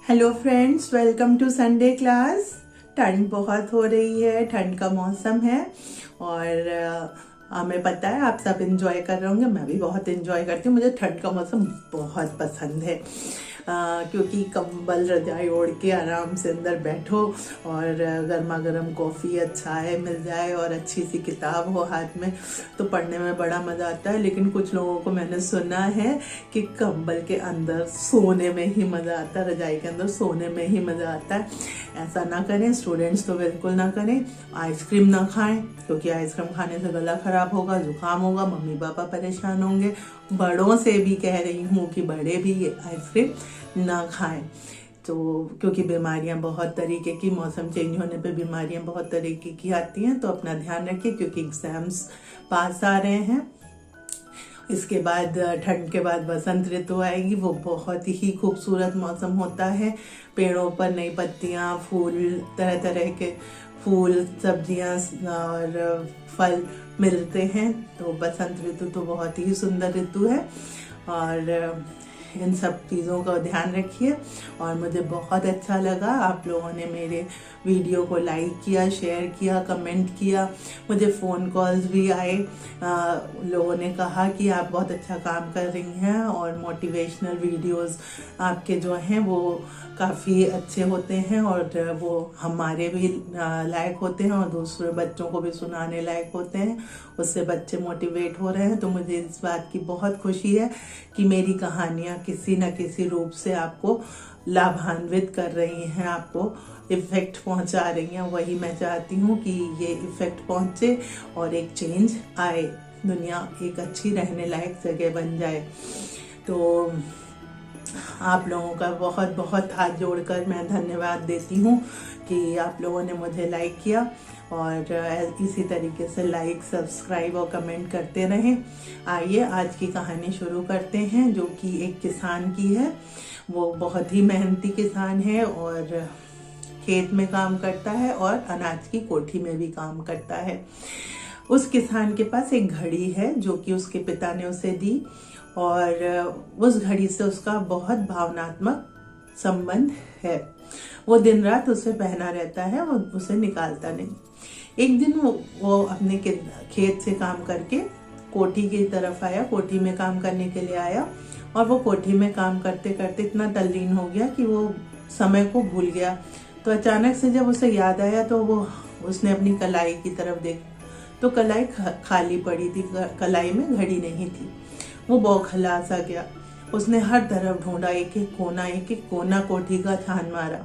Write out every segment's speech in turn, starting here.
Hello friends, welcome to Sunday class. ठंड बहुत हो रही है, ठंड का मौसम है और हमें पता है आप सब एंजॉय कर रहे होंगे। मैं भी बहुत एंजॉय करती हूँ। मुझे ठंड का मौसम बहुत पसंद है क्योंकि कंबल रजाई ओढ़ के आराम से अंदर बैठो और गर्मा गर्म कॉफ़ी या चाय मिल जाए और अच्छी सी किताब हो हाथ में तो पढ़ने में बड़ा मज़ा आता है। लेकिन कुछ लोगों को मैंने सुना है कि कंबल के अंदर सोने में ही मज़ा आता है, रजाई के अंदर सोने में ही मज़ा आता है। ऐसा ना करें, स्टूडेंट्स तो बिल्कुल ना करें। आइसक्रीम ना खाएं क्योंकि आइसक्रीम खाने से गला खराब होगा, जुकाम होगा, मम्मी पापा परेशान होंगे। बड़ों से भी कह रही हूँ कि बड़े भी आइसक्रीम ना खाएं। तो क्योंकि बीमारियां बहुत तरीके की, मौसम चेंज होने पे बीमारियां बहुत तरीके की आती हैं। तो अपना ध्यान रखिए क्योंकि एग्जाम्स पास आ रहे हैं। इसके बाद ठंड के बाद बसंत ऋतु आएगी। वो बहुत ही खूबसूरत मौसम होता है। पेड़ों पर नई पत्तियां, फूल, तरह तरह के फूल, सब्जियां और फल मिलते हैं। तो बसंत ऋतु तो बहुत ही सुंदर ऋतु है और इन सब चीज़ों का ध्यान रखिए। और मुझे बहुत अच्छा लगा आप लोगों ने मेरे वीडियो को लाइक किया, शेयर किया, कमेंट किया। मुझे फ़ोन कॉल्स भी आए। लोगों ने कहा कि आप बहुत अच्छा काम कर रही हैं और मोटिवेशनल वीडियोस आपके जो हैं वो काफ़ी अच्छे होते हैं और वो हमारे भी लायक होते हैं और दूसरे बच्चों को भी सुनाने लायक होते हैं। उससे बच्चे मोटिवेट हो रहे हैं। तो मुझे इस बात की बहुत खुशी है कि मेरी कहानियाँ किसी न किसी रूप से आपको लाभान्वित कर रही हैं, आपको इफेक्ट पहुंचा रही हैं। वही मैं चाहती हूँ कि ये इफेक्ट पहुंचे और एक चेंज आए, दुनिया एक अच्छी रहने लायक जगह बन जाए। तो आप लोगों का बहुत बहुत हाथ जोड़कर मैं धन्यवाद देती हूँ कि आप लोगों ने मुझे लाइक किया और इसी तरीके से लाइक, सब्सक्राइब और कमेंट करते रहें। आइए आज की कहानी शुरू करते हैं जो कि एक किसान की है। वो बहुत ही मेहनती किसान है और खेत में काम करता है और अनाज की कोठी में भी काम करता है। उस किसान के पास एक घड़ी है जो कि उसके पिता ने उसे दी और उस घड़ी से उसका बहुत भावनात्मक संबंध है। वो दिन रात उसे पहना रहता है, वो उसे निकालता नहीं। एक दिन वो अपने खेत से काम करके कोठी की तरफ आया, कोठी में काम करने के लिए आया और वो कोठी में काम करते करते इतना तल्लीन हो गया कि वो समय को भूल गया। तो अचानक से जब उसे याद आया तो उसने अपनी कलाई की तरफ देखा तो कलाई खाली पड़ी थी, कलाई में घड़ी नहीं थी। वो बौखला सा गया। उसने हर तरफ ढूंढा, एक एक कोना कोठी का छान मारा,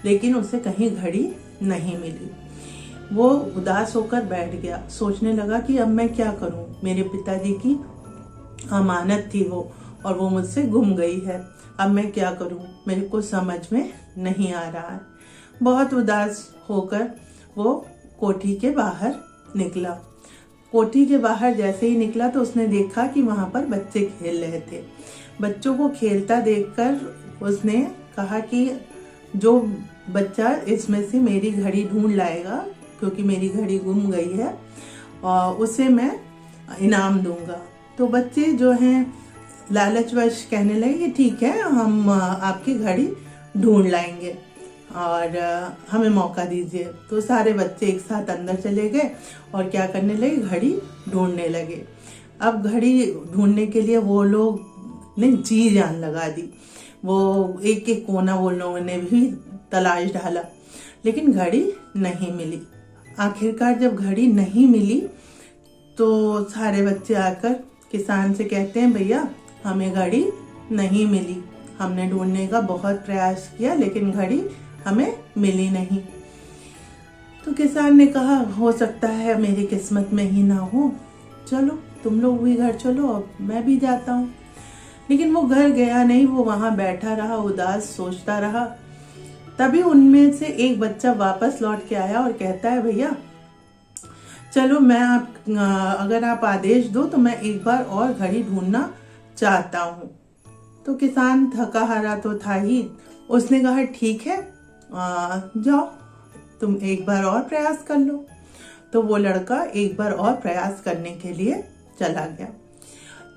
लेकिन उसे कहीं घड़ी नहीं मिली। वो उदास होकर बैठ गया, सोचने लगा कि अब मैं क्या करूं। मेरे पिताजी की अमानत थी वो और वो मुझसे गुम गई है। अब मैं क्या करूं, मेरे को समझ में नहीं आ रहा है। बहुत उदास होकर वो कोठी के बाहर निकला। कोठी के बाहर जैसे ही निकला तो उसने देखा कि वहां पर बच्चे खेल रहे थे। बच्चों को खेलता देखकर उसने कहा कि जो बच्चा इसमें से मेरी घड़ी ढूंढ लाएगा, क्योंकि मेरी घड़ी गुम गई है, और उसे मैं इनाम दूंगा। तो बच्चे जो हैं लालचवश कहने लगे कि ठीक है, हम आपकी घड़ी ढूंढ लाएंगे और हमें मौका दीजिए। तो सारे बच्चे एक साथ अंदर चले गए और क्या करने लगे, घड़ी ढूंढने लगे। अब घड़ी ढूंढने के लिए वो लोग ने जी जान लगा दी। वो एक एक कोना वो लोगों ने भी तलाश डाला, लेकिन घड़ी नहीं मिली। आखिरकार जब घड़ी नहीं मिली तो सारे बच्चे आकर किसान से कहते हैं, भैया हमें घड़ी नहीं मिली, हमने ढूंढने का बहुत प्रयास किया लेकिन घड़ी हमें मिली नहीं। तो किसान ने कहा, हो सकता है मेरी किस्मत में ही ना हो, चलो तुम लोग भी घर चलो, अब मैं भी जाता हूँ। लेकिन वो घर गया नहीं, वो वहां बैठा रहा, उदास सोचता रहा। तभी उनमें से एक बच्चा वापस लौट के आया और कहता है, भैया चलो अगर आप आदेश दो तो मैं एक बार और घड़ी ढूंढना चाहता हूँ। तो किसान थका हारा तो था ही, उसने कहा ठीक है, जाओ तुम एक बार और प्रयास कर लो। तो वो लड़का एक बार और प्रयास करने के लिए चला गया।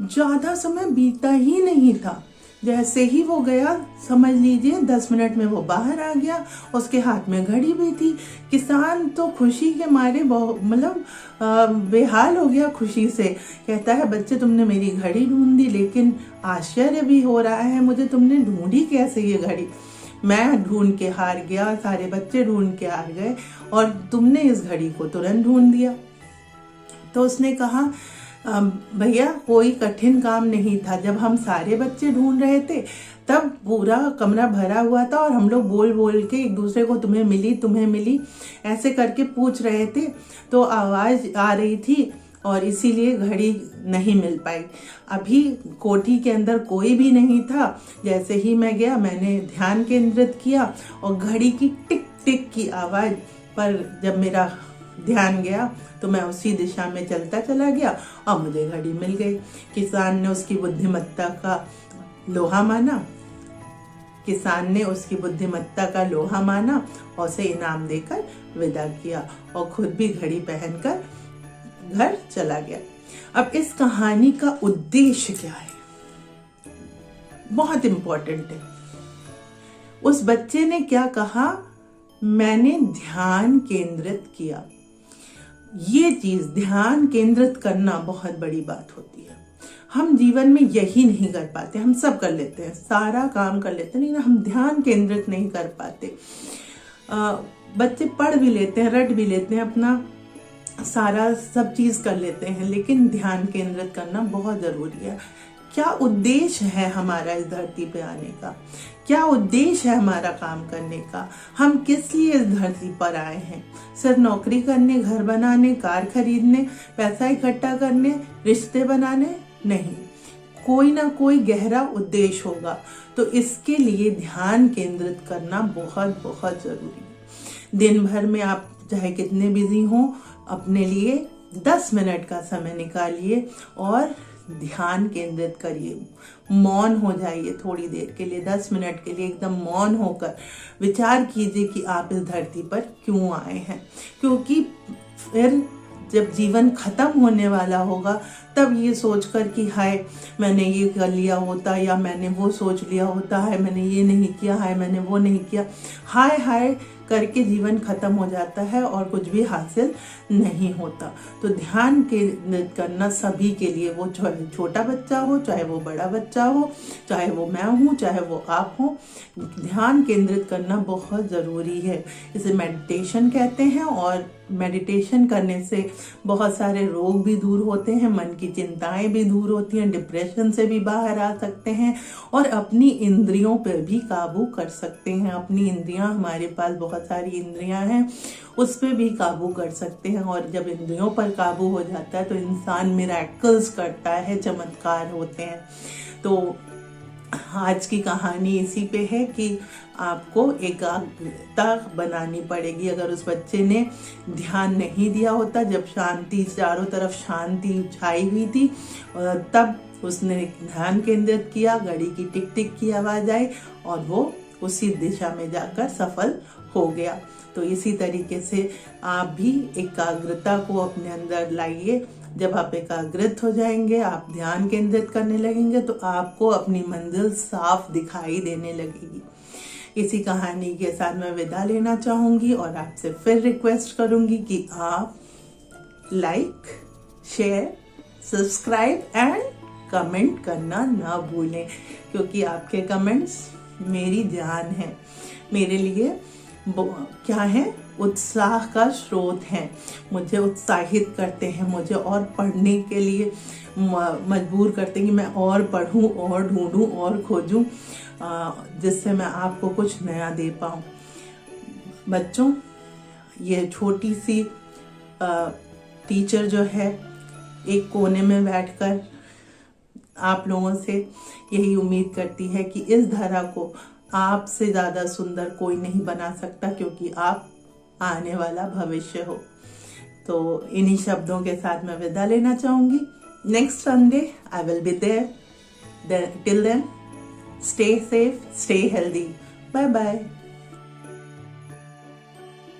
ज्यादा समय बीता ही नहीं था जैसे ही वो गया, समझ लीजिए 10 मिनट में वो बाहर आ गया, उसके हाथ में घड़ी भी थी। किसान तो खुशी के मारे मतलब बेहाल हो गया खुशी से। कहता है, बच्चे तुमने मेरी घड़ी ढूंढ दी, लेकिन आश्चर्य भी हो रहा है मुझे, तुमने ढूंढी कैसे ये घड़ी? मैं ढूंढ के हार गया, सारे बच्चे ढूंढ के हार गए, और तुमने इस घड़ी को तुरंत ढूंढ दिया। तो उसने कहा, भैया कोई कठिन काम नहीं था। जब हम सारे बच्चे ढूंढ रहे थे तब पूरा कमरा भरा हुआ था, और हम लोग बोल बोल के एक दूसरे को तुम्हें मिली ऐसे करके पूछ रहे थे, तो आवाज आ रही थी और इसीलिए घड़ी नहीं मिल पाई। अभी कोठी के अंदर कोई भी नहीं था। जैसे ही मैं गया, मैंने ध्यान केंद्रित किया और घड़ी की टिक टिक की आवाज पर जब मेरा ध्यान गया तो मैं उसी दिशा में चलता चला गया और मुझे घड़ी मिल गई। किसान ने उसकी बुद्धिमत्ता का लोहा माना, किसान ने उसकी बुद्धिमत्ता का लोहा माना और उसे इनाम देकर विदा किया, और खुद भी घड़ी पहनकर घर चला गया। अब इस कहानी का उद्देश्य क्या है? बहुत इंपॉर्टेंट है। उस बच्चे ने क्या कहा? मैंने ध्यान केंद्रित किया। ये चीज, ध्यान केंद्रित करना, बहुत बड़ी बात होती है। हम जीवन में यही नहीं कर पाते। हम सब कर लेते हैं, सारा काम कर लेते हैं, लेकिन हम ध्यान केंद्रित नहीं कर पाते। बच्चे पढ़ भी लेते हैं, रट भी लेते हैं, अपना सारा सब चीज कर लेते हैं, लेकिन ध्यान केंद्रित करना बहुत जरूरी है। क्या उद्देश्य है हमारा इस धरती पे आने का? क्या उद्देश्य है हमारा काम करने का? हम किस लिए इस धरती पर आए हैं? सिर्फ नौकरी करने, घर बनाने, कार खरीदने, पैसा इकट्ठा करने, रिश्ते बनाने? नहीं, कोई ना कोई गहरा उद्देश्य होगा। तो इसके लिए ध्यान केंद्रित करना बहुत बहुत जरूरी है। दिन भर में आप चाहे कितने बिजी हों, अपने लिए 10 मिनट का समय निकालिए और ध्यान केंद्रित करिए। मौन हो जाइए थोड़ी देर के लिए, 10 मिनट के लिए एकदम मौन होकर विचार कीजिए कि आप इस धरती पर क्यों आए हैं। क्योंकि फिर जब जीवन खत्म होने वाला होगा, तब ये सोचकर कि हाय मैंने ये कर लिया होता, या मैंने वो सोच लिया होता, हाय मैंने ये नहीं किया, हाय मैंने वो नहीं किया, हाय हाय करके जीवन खत्म हो जाता है और कुछ भी हासिल नहीं होता। तो ध्यान केंद्रित करना सभी के लिए, वो चाहे छोटा बच्चा हो, चाहे वो बड़ा बच्चा हो, चाहे वो मैं हूँ, चाहे वो आप हो, ध्यान केंद्रित करना बहुत ज़रूरी है। इसे मेडिटेशन कहते हैं, और मेडिटेशन करने से बहुत सारे रोग भी दूर होते हैं, मन की चिंताएं भी दूर होती हैं, डिप्रेशन से भी बाहर आ सकते हैं, और अपनी इंद्रियों पर भी काबू कर सकते हैं। अपनी इंद्रियां, हमारे पास बहुत सारी इंद्रियां हैं, उस पर भी काबू कर सकते हैं। और जब इंद्रियों पर काबू हो जाता है तो इंसान मिरेकल्स करता है, चमत्कार होते हैं। तो आज की कहानी इसी पे है कि आपको एकाग्रता बनानी पड़ेगी। अगर उस बच्चे ने ध्यान नहीं दिया होता, जब शांति, चारों तरफ शांति छाई हुई थी, तब उसने ध्यान केंद्रित किया, घड़ी की टिक टिक की आवाज आई और वो उसी दिशा में जाकर सफल हो गया। तो इसी तरीके से आप भी एकाग्रता को अपने अंदर लाइए। जब आप एकाग्रित हो जाएंगे, आप ध्यान केंद्रित करने लगेंगे, तो आपको अपनी मंजिल साफ दिखाई देने लगेगी। इसी कहानी के साथ मैं विदा लेना चाहूंगी और आपसे फिर रिक्वेस्ट करूंगी कि आप like, share, subscribe and comment करना ना भूलें, क्योंकि आपके कमेंट्स मेरी जान है, मेरे लिए क्या है, उत्साह का स्रोत है। मुझे उत्साहित करते हैं, मुझे और पढ़ने के लिए मजबूर करते हैं कि मैं और पढ़ूं और ढूंढूं और खोजूं, जिससे मैं आपको कुछ नया दे पाऊं। बच्चों, ये छोटी सी टीचर जो है, एक कोने में बैठकर आप लोगों से यही उम्मीद करती है कि इस धरा को आपसे ज़्यादा सुंदर कोई नहीं बना सकता, क्योंकि आप आने वाला भविष्य हो। तो इन्हीं शब्दों के साथ मैं विदा लेना चाहूँगी। Next Sunday I will be there. Till then, stay safe, stay healthy. Bye bye.